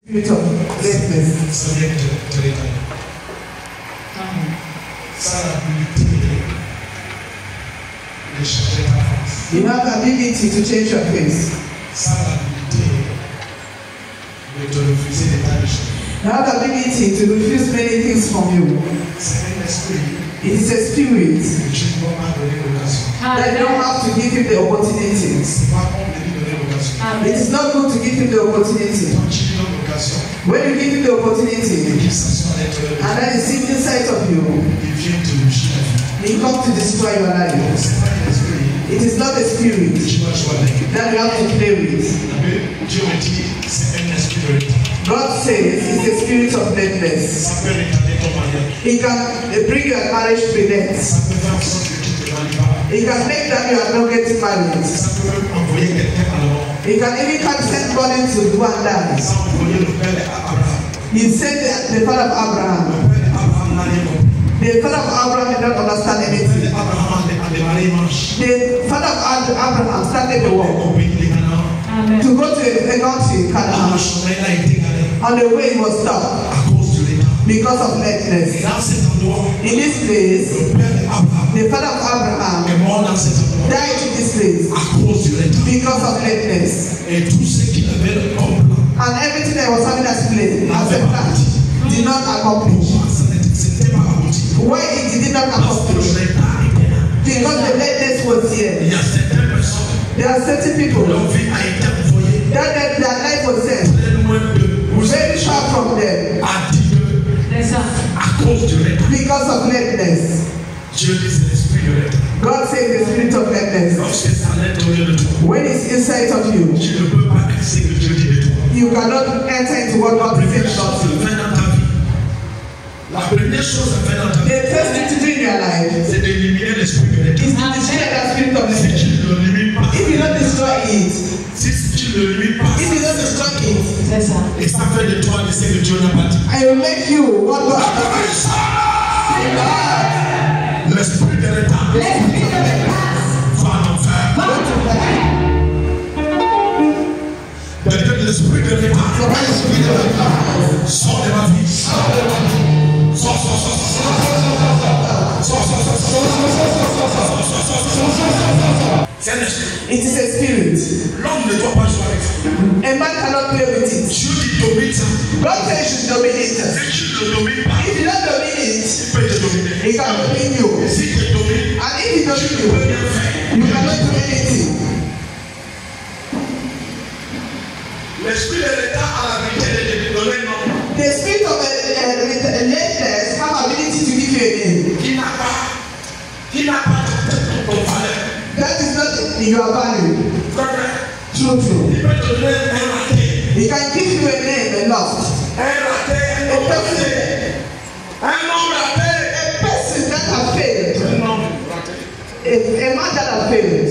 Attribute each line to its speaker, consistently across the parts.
Speaker 1: Spirit of greatness. You have the ability to change your face. You have the ability to refuse many things from you. It is a spirit that you don't have to give him the opportunity. It is not good to give him the opportunity. When you give him the opportunity, and that is inside of you, he comes to destroy your life. It is not a spirit that you have to play with. God says it's a spirit of deadness. He can bring your marriage to an end. He can make that you are not getting married. He can even send money to do and die. He said the father of Abraham. The father of Abraham did not understand anything. The father of Abraham started the war to go to a country, Canaan. On the way he was stopped because of lateness. In this place, the father of Abraham died in this place because of lateness. And everything that was having as plan did not accomplish. Why it did not accomplish? Because the lateness was here. There are certain people that their life was there, very far from them, because of lateness. God says the spirit of lateness. When it's inside of you, you cannot enter into what God is saying about you. The first thing to do in your life is to destroy that spirit of lateness. If you don't destroy it, I will make you what God has.
Speaker 2: L'esprit de retard. Va en enfer. L'esprit de retard. Sors de ma vie. Sors.
Speaker 1: It is a spirit.
Speaker 2: L'homme ne doit pas jouer avec ça.
Speaker 1: A man cannot play with it.
Speaker 2: Dieu dit domine ça.
Speaker 1: God says you should dominate it.
Speaker 2: Si tu ne domines pas,
Speaker 1: If you don't dominate it,
Speaker 2: il peut te dominer.
Speaker 1: he can domine you.
Speaker 2: Si tu domines,
Speaker 1: And if he domines
Speaker 2: tu
Speaker 1: you,
Speaker 2: peux rien faire.
Speaker 1: you cannot do anything.
Speaker 2: L'esprit de l'État a la vérité de te donner non.
Speaker 1: The spirit of lateness have ability to give you a name.
Speaker 2: Qui n'a pas ton valeur.
Speaker 1: That is not your value. True.
Speaker 2: Il peut te donner un raté.
Speaker 1: He can give you a name, a lost.
Speaker 2: Un raté, un homme raté. Un homme raté.
Speaker 1: A person that has failed.
Speaker 2: Un homme raté.
Speaker 1: A man that has failed.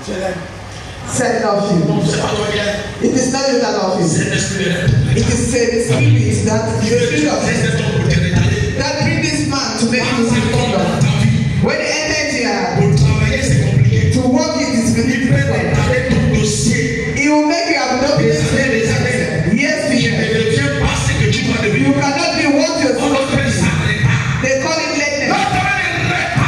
Speaker 2: Je l'aime.
Speaker 1: Said love you.
Speaker 2: Non, c'est pas toi qui l'aime.
Speaker 1: It is not you that love you.
Speaker 2: C'est l'esprit de l'État.
Speaker 1: It is the spirit that the spirit of that bring this man to make you see kingdom. When he enters here, to work it is very difficult. He will make you have no business. Yes, you cannot be what you're supposed to be. They call it lateness.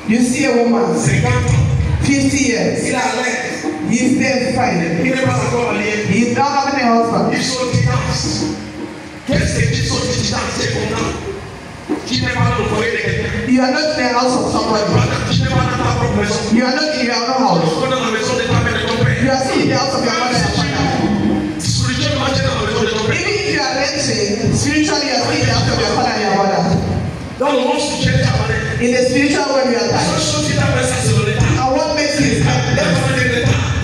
Speaker 1: You see a woman, 50 years. He's there fighting. He's not having a husband. You are not in the house of somebody. You are not in your own house. You are still in the house of your mother and father. Even if you are renting, spiritually you are still in the house of your father and your mother. In the spiritual world you are tired. And what makes you tired?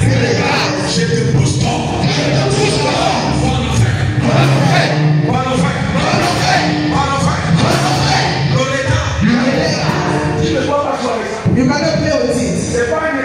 Speaker 1: You cannot play with it.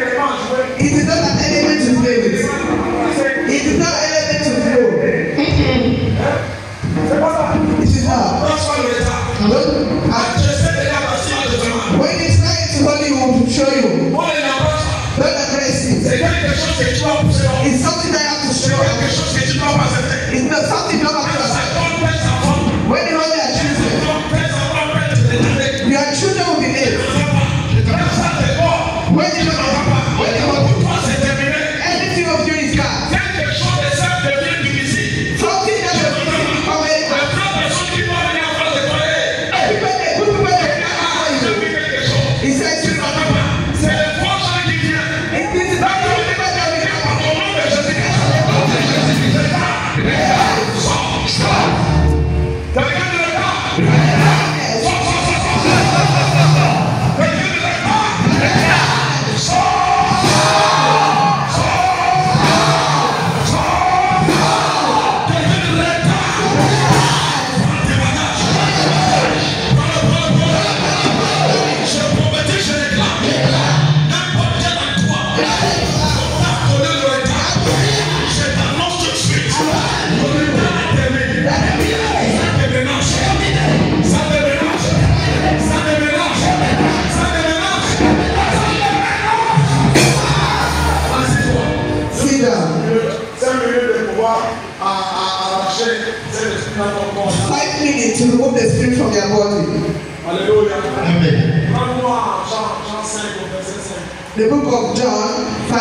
Speaker 1: to remove the spirit from their body.
Speaker 2: Alléluia.
Speaker 3: Amen.
Speaker 2: Prends-moi Jean 5 au verset 5.
Speaker 1: The book of John 5,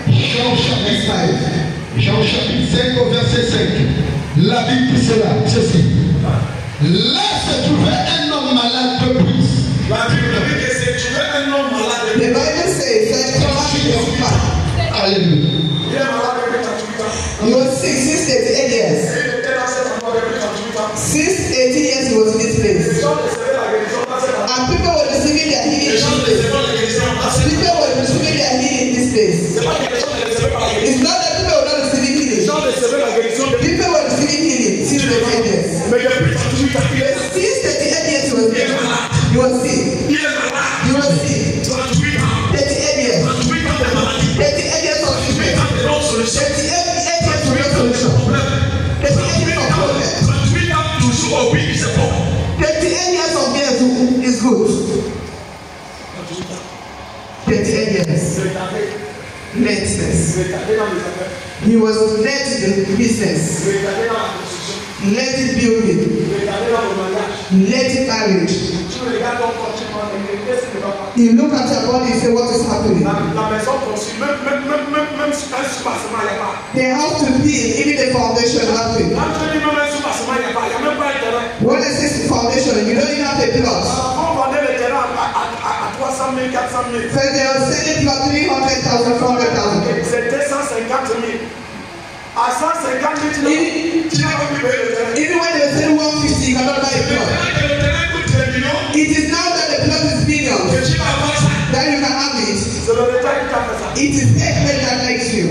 Speaker 3: Jean chapitre 5. Jean chapitre 5 au verset 5. La Bible dit ceci. Là se trouvait un homme malade depuis.
Speaker 2: La Bible dit que c'est trouvé un homme malade.
Speaker 1: the Bible says that Thomas was fat.
Speaker 3: Alléluia.
Speaker 2: Il est malade depuis 38 ans.
Speaker 1: He was sick since 38 years.
Speaker 2: Et il était dans cet endroit depuis 38 ans.
Speaker 1: Since 18 years he was in this
Speaker 2: Les
Speaker 1: place.
Speaker 2: gens recevaient la guérison dans cet endroit.
Speaker 1: And people were receiving their healing
Speaker 2: Les
Speaker 1: in
Speaker 2: gens
Speaker 1: this place.
Speaker 2: recevaient la guérison dans cet endroit.
Speaker 1: People were receiving their healing in this place.
Speaker 2: C'est pas que les gens ne recevaient pas la guérison.
Speaker 1: It's not that people were not receiving
Speaker 2: Les
Speaker 1: healing.
Speaker 2: gens recevaient la guérison depuis.
Speaker 1: People were receiving healing since 38 years.
Speaker 2: Mais depuis 38 ans, il est
Speaker 1: Since 38 years he was sick. He was sick.
Speaker 2: il est malade.
Speaker 1: He was sick.
Speaker 2: 38 ans.
Speaker 1: 38 years.
Speaker 2: 38 ans de maladie.
Speaker 1: 38 years of
Speaker 2: 38
Speaker 1: sickness.
Speaker 2: ans de non-solution.
Speaker 1: 38 years of no solution. 38 years of problem.
Speaker 2: 38 ans toujours au pays, c'est bon.
Speaker 1: 38 years of years is good. 38 years. Lateness.
Speaker 2: Retardé dans les affaires.
Speaker 1: He was led to the business.
Speaker 2: Retardé dans la construction.
Speaker 1: Led in building.
Speaker 2: Retardé dans le mariage.
Speaker 1: Led in marriage.
Speaker 2: Tu regardes ton corps, tu prends qu'est-ce qui ne va pas.
Speaker 1: You look at your body and say, what is happening?
Speaker 2: La maison construit, même si un soubassement, il n'y a pas.
Speaker 1: They have to build, even the foundation happen.
Speaker 2: Quand tu dis même un soubassement, il n'y a pas. Il n'y a même pas un terrain.
Speaker 1: When I say foundation, you don't even have a plot.
Speaker 2: On vendait le terrain à 300 000, 400 000.
Speaker 1: So they are selling plot 300,000, 400,000.
Speaker 2: C'était 150 000. À 150 000, tu n'as pas pu payer le terrain.
Speaker 1: Even when they sell 150, you cannot buy a plot.
Speaker 2: Le terrain coûte 3 millions.
Speaker 1: It is now that the plot is billions
Speaker 2: Que tu vas avoir ça.
Speaker 1: that you can have it.
Speaker 2: C'est le détail qui t'a fait ça.
Speaker 1: It is excellent that makes you.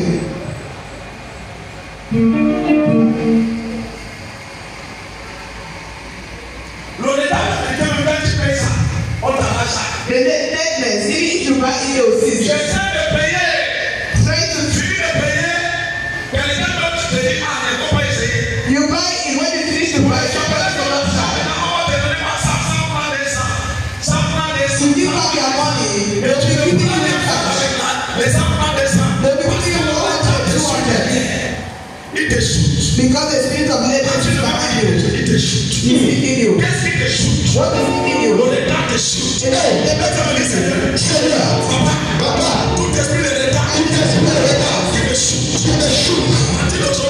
Speaker 2: Le détail, c'est que même quand tu payes ça, on t'arrache ça.
Speaker 1: The deadness, even if you buy EOCs,
Speaker 2: J'essaie de payer.
Speaker 1: try to
Speaker 2: Fini de payer. Quelqu'un d'autre te dit, ah, mais faut pas essayer.
Speaker 1: you buy it when you finish to buy it, you buy it for long time.
Speaker 2: Maintenant, on va te donner pas ça, 100 francs des 100. 100 francs des 100.
Speaker 1: To give back your money,
Speaker 2: Et
Speaker 1: they'll
Speaker 2: tu
Speaker 1: be
Speaker 2: ne
Speaker 1: giving
Speaker 2: prends
Speaker 1: you
Speaker 2: les
Speaker 1: cash.
Speaker 2: les 100 francs des 100.
Speaker 1: They'll be giving you 100, 200.
Speaker 2: Il te shoot.
Speaker 1: Because the spirit of
Speaker 2: Quand
Speaker 1: laziness
Speaker 2: tu
Speaker 1: is
Speaker 2: ne vas pas
Speaker 1: behind you.
Speaker 2: il te shoot.
Speaker 1: He's kicking you.
Speaker 2: Qu'est-ce qui te shoot?
Speaker 1: What is kicking you?
Speaker 2: Le retard te shoot.
Speaker 1: Hey, let me tell you something.
Speaker 2: Papa, tout esprit de retard, qui me shoot.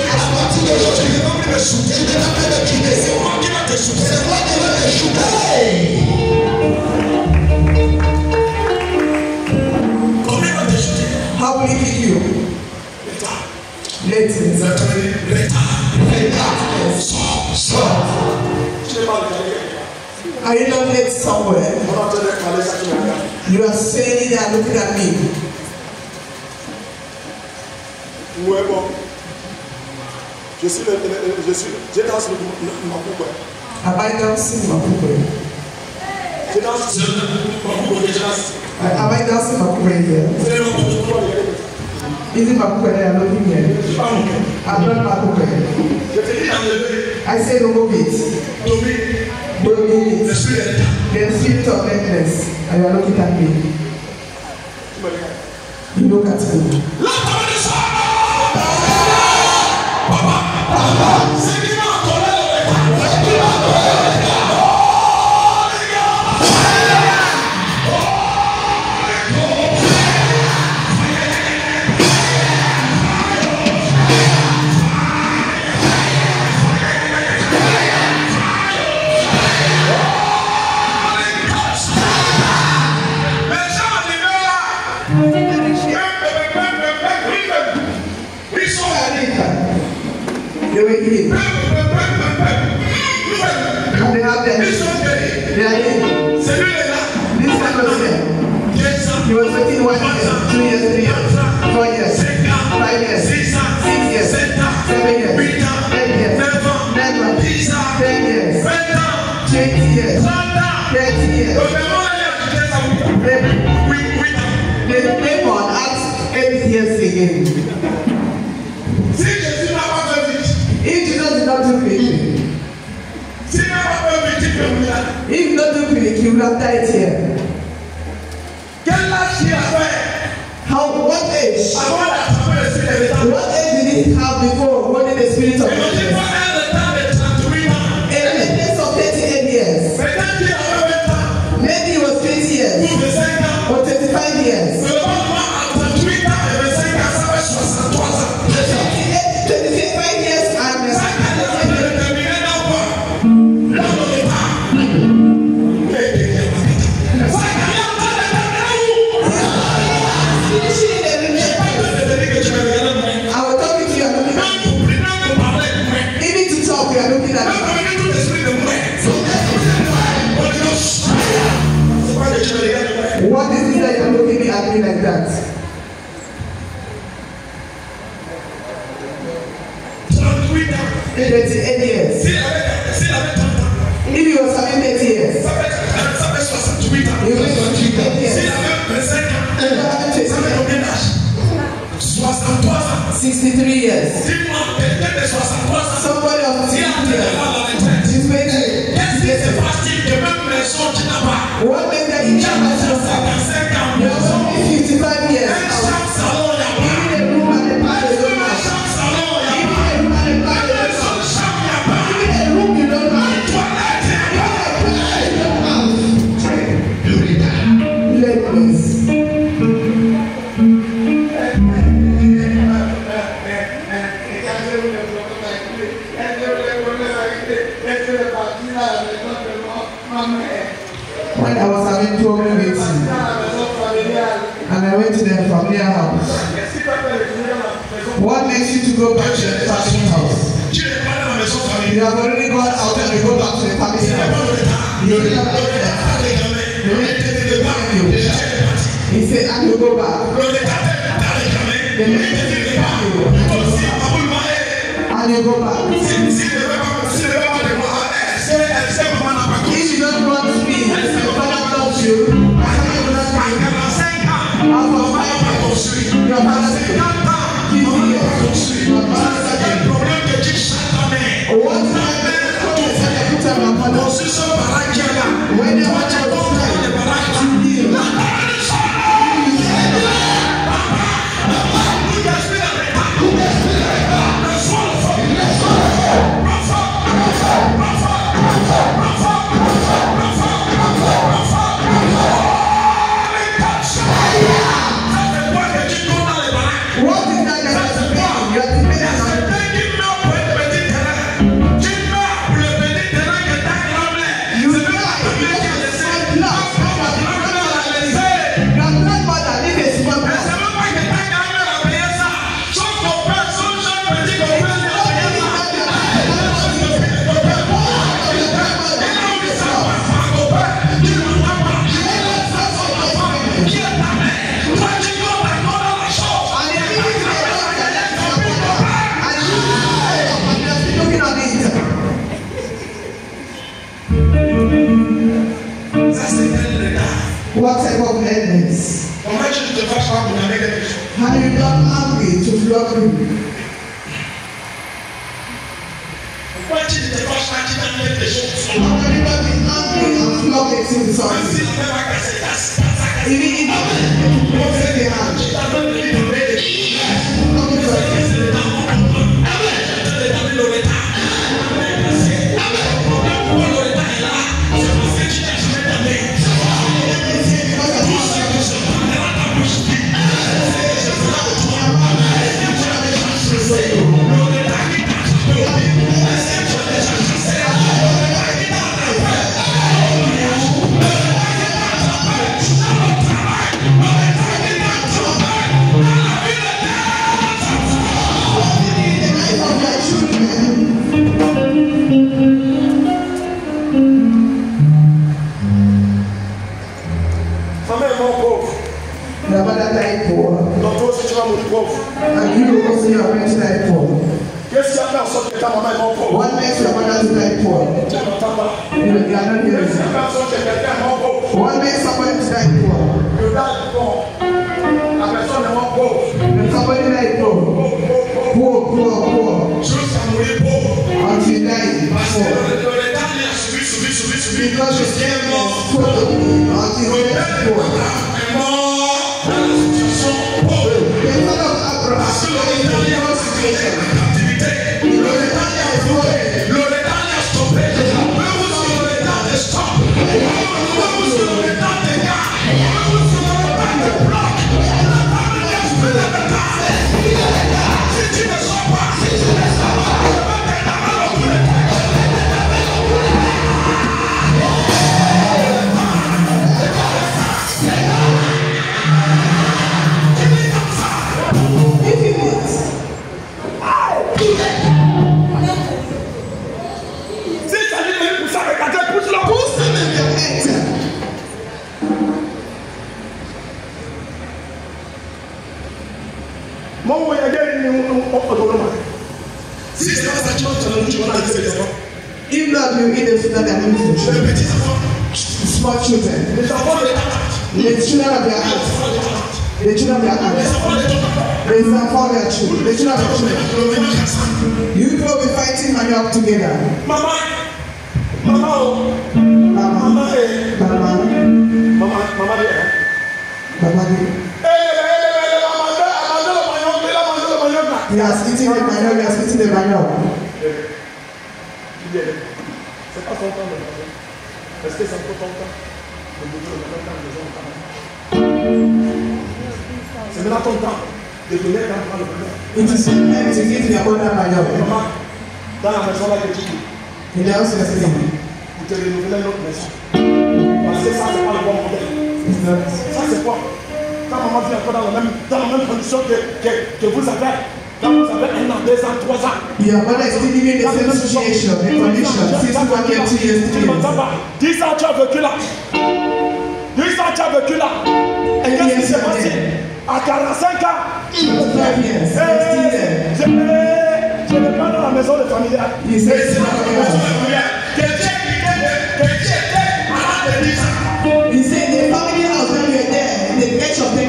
Speaker 2: À partir d'aujourd'hui, il ne va plus me shooter. C'est moi qui va te shooter. Comment il va te shooter?
Speaker 1: How will he kick you?
Speaker 2: Retard.
Speaker 1: Laziness.
Speaker 2: Retard.
Speaker 1: Laziness.
Speaker 2: Tu n'es pas regardé.
Speaker 1: Are you not late somewhere?
Speaker 2: On va te parler ça, tu me regardes.
Speaker 1: You are saying they are looking at me.
Speaker 2: Où est bon? Je danse ma coupe.
Speaker 1: Have I dancing Makube?
Speaker 2: Je danse ma coupe, je danse.
Speaker 1: Have I dancing Makube here?
Speaker 2: C'est le moment
Speaker 1: Is it Makube they are looking here? I'm not Makube.
Speaker 2: je te dis d'enlever,
Speaker 1: I say remove it.
Speaker 2: tomber,
Speaker 1: Remove
Speaker 2: le
Speaker 1: it.
Speaker 2: spirit de retard.
Speaker 1: The spirit of laziness. And you are looking at me.
Speaker 2: Tu me regardes.
Speaker 1: You look at me.
Speaker 2: La parole de ça! Papa! C'est qui m'a collé le retard?
Speaker 1: They were here. They have them. They are here. This man was here. He was waiting 1 year, 2 years, 3 years, 4 years, 5 years, 6 years, 7 years, 8 years, never, 10 years, 20 years, 30 years. The demon asked 8 years again. If Jesus did not do anything, if he not do anything, he would have died here. How? What age? What age did he have before holding the spirit of laziness? A lateness of 30 that. 38 years. If he was having 30 years, he was 28 years. 63 years. Somebody of 63 years. She's waiting. What made that you can't have you are only 55 years. Even a room at the party don't match. Even a room at the party don't match. Even a room you don't have. Let me. When I was having problem with you, and I went to the familiar house, what makes you to go back to the family house? You have already gone out and you go back to the family house. You already have left there. He said, and you go back. The and you go back. If you don't want to be, your father loves you. Your what type of enemies? Have you done angry to flog you? How many have been angry and flogged it in something? Even if you take the hand, your mother died poor, and you also your parents died poor. What makes your mother to die poor? You are not here. What makes somebody to die poor? When somebody died poor, poor. Until you die poor. Because you came poor until you die poor. The son of Abraham was in a situation. If you
Speaker 2: Mon voyage est si c'est pas ça, tu vas
Speaker 1: If not, you eat the food that are eating.
Speaker 2: les petits enfants,
Speaker 1: Small children.
Speaker 2: les enfants de ta
Speaker 1: The children of their heart. The children of their heart. The enfants of their children. The children of their children. You people will be fighting and you up together.
Speaker 2: Maman,
Speaker 1: He has eaten the manure, he has eaten the manure.
Speaker 2: c'est pas son temps de manger. Est-ce que c'est un peu ton temps de bouger le temps des gens? C'est maintenant ton temps de donner un temps de manure.
Speaker 1: It is time to give their own manure.
Speaker 2: Maman, dans la maison là que tu vis,
Speaker 1: In the house you're staying.
Speaker 2: vous te renouvelez notre maison. Parce que ça, c'est pas le bon modèle.
Speaker 1: It's not.
Speaker 2: Ça, c'est quoi? Quand maman vit encore dans la même condition que vous avez. Quand vous avez 1 an, 2 ans, 3 ans.
Speaker 1: Your mother is still living in the same situation, the condition, since 1 year, 2 years, 3 years.
Speaker 2: 10 ans, tu as vécu là. 10 ans, tu as vécu là. Et qu'est-ce qui s'est passé? À 45 ans,
Speaker 1: It was 5 years, I'm still there.
Speaker 2: je vais pas dans la maison de familiale.
Speaker 1: He says it's not enough. He said the family house when you were there, the age of the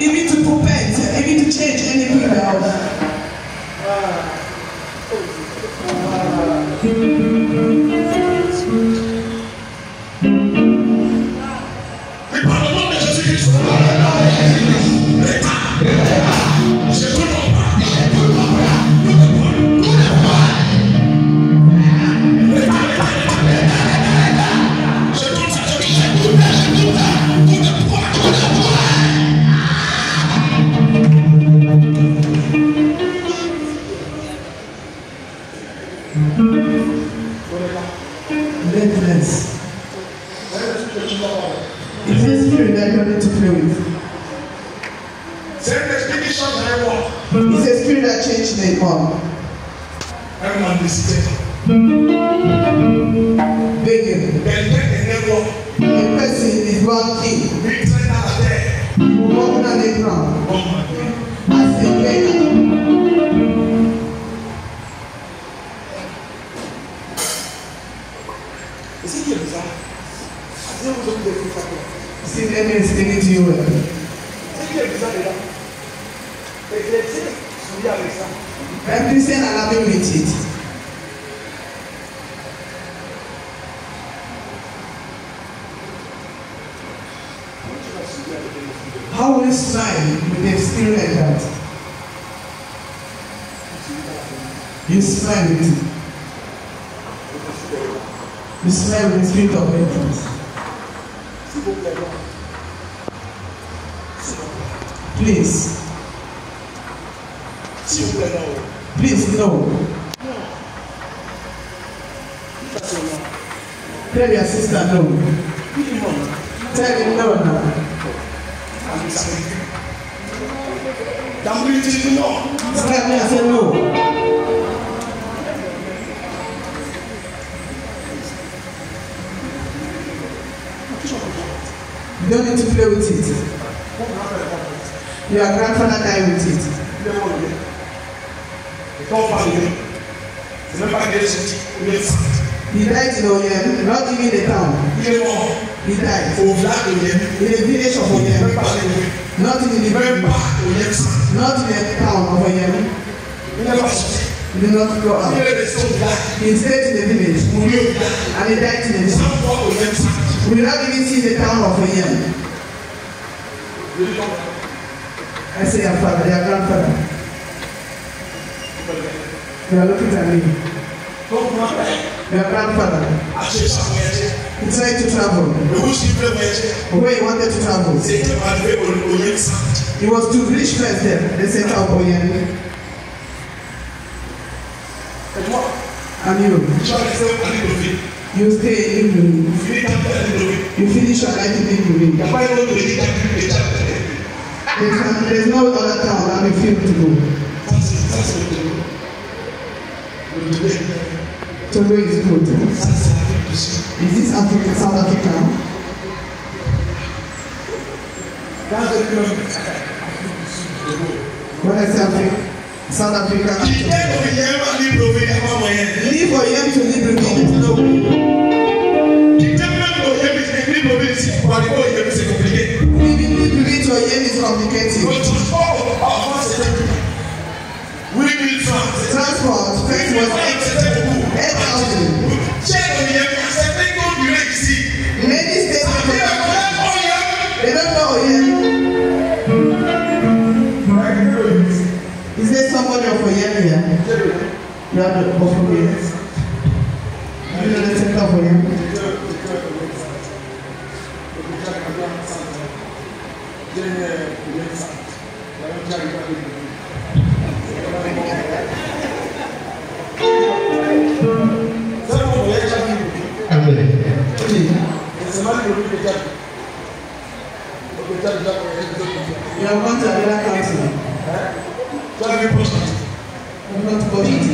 Speaker 1: you need to prevent, you need to change anything in the house. Relentless. It is spirit that you need to play with.
Speaker 2: C'est l'esprit qui change les voix.
Speaker 1: It's a spirit that changed the form.
Speaker 2: Un mendicité.
Speaker 1: Begging.
Speaker 2: Quelqu'un est né roi.
Speaker 1: A person is one king
Speaker 2: Il traîne dans la terre.
Speaker 1: who walking on the ground
Speaker 2: Oh my God.
Speaker 1: as a beggar.
Speaker 2: Et ce qui est bizarre, c'est que vous avez des fruits à
Speaker 1: See the enemy is sticking to you well.
Speaker 2: ce qui est bizarre là, les chrétiens souillent avec ça.
Speaker 1: And Christians are laughing with it. How will you smile with a spirit like that? You smile with it. You smile with the spirit of vengeance. Please,
Speaker 2: S'il vous plaît, non.
Speaker 1: please, no.
Speaker 2: Facilement.
Speaker 1: Tell your sister no. Tell him no now.
Speaker 2: Dans l'unité du Nord,
Speaker 1: Slap me and say no. You don't need to play with it. Your grandfather died with it.
Speaker 2: et quand on parle de lui, c'est même pas qu'il est sorti, il est sorti.
Speaker 1: He died in Oyem, not even the town.
Speaker 2: Il est mort
Speaker 1: He died
Speaker 2: au village de Yémi.
Speaker 1: in the village of
Speaker 2: Il n'est même
Speaker 1: Oyem,
Speaker 2: pas allé de lui.
Speaker 1: not in the
Speaker 2: Même pas au Yémi.
Speaker 1: not in the town of Oyem.
Speaker 2: Il n'est pas sorti.
Speaker 1: He did not go
Speaker 2: Il
Speaker 1: out.
Speaker 2: est resté au village.
Speaker 1: He stayed in the village
Speaker 2: Il mourut au village.
Speaker 1: and he died in the village.
Speaker 2: Sans voir au Yémi.
Speaker 1: We did not even see the town of Oyem.
Speaker 2: Je dis donc,
Speaker 1: I say your father, your grandfather. You are looking at me.
Speaker 2: ton grand-père
Speaker 1: Your grandfather.
Speaker 2: a cherché à voyager.
Speaker 1: He tried to travel.
Speaker 2: Mais où il voulait voyager,
Speaker 1: Where he wanted to travel.
Speaker 2: c'était pour arriver au Yémi.
Speaker 1: He was to reach first there, the center of Oyem.
Speaker 2: Et toi,
Speaker 1: And you,
Speaker 2: tu vas rester à Libreville.
Speaker 1: you stay in Libreville.
Speaker 2: Finis ta vie à Libreville.
Speaker 1: You finish your life in
Speaker 2: Il
Speaker 1: Libreville.
Speaker 2: n'y a pas une autre ville qui a pu les taper.
Speaker 1: There's no other town that we feel to go.
Speaker 2: Ça, c'est le Togo. Le Togo est bien.
Speaker 1: Togo is good.
Speaker 2: Ça, c'est l'Afrique du Sud.
Speaker 1: Is this Africa, South Africa? When I say Africa, South Africa. Leave for him to live with me. Living with me to him is complicated. Transport, first was 8,000. Many states they don't know him. Is there somebody of Oyem here? You have the of Oyem. You know the center of Oyem? You are going to another council. I'm not going to.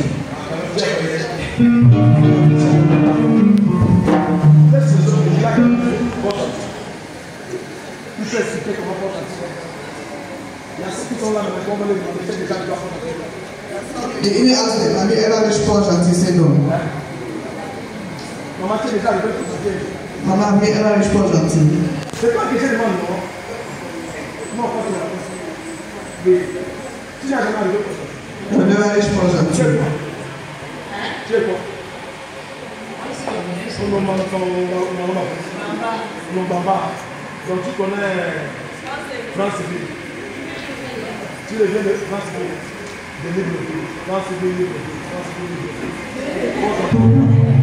Speaker 1: The email asked them, have you ever responded? And he said no. Maman, have you ever responded?
Speaker 4: C'est pas que j'ai demandé, non? Non, pas toi. Mais, si j'ai demandé,
Speaker 1: I've never responded.
Speaker 4: tu es quoi? Tu es quoi? Non, Bamba. Donc tu connais France Civil. Tu le viens de France Civil. De Libre. France Civil, Libre. France Civil, Libre.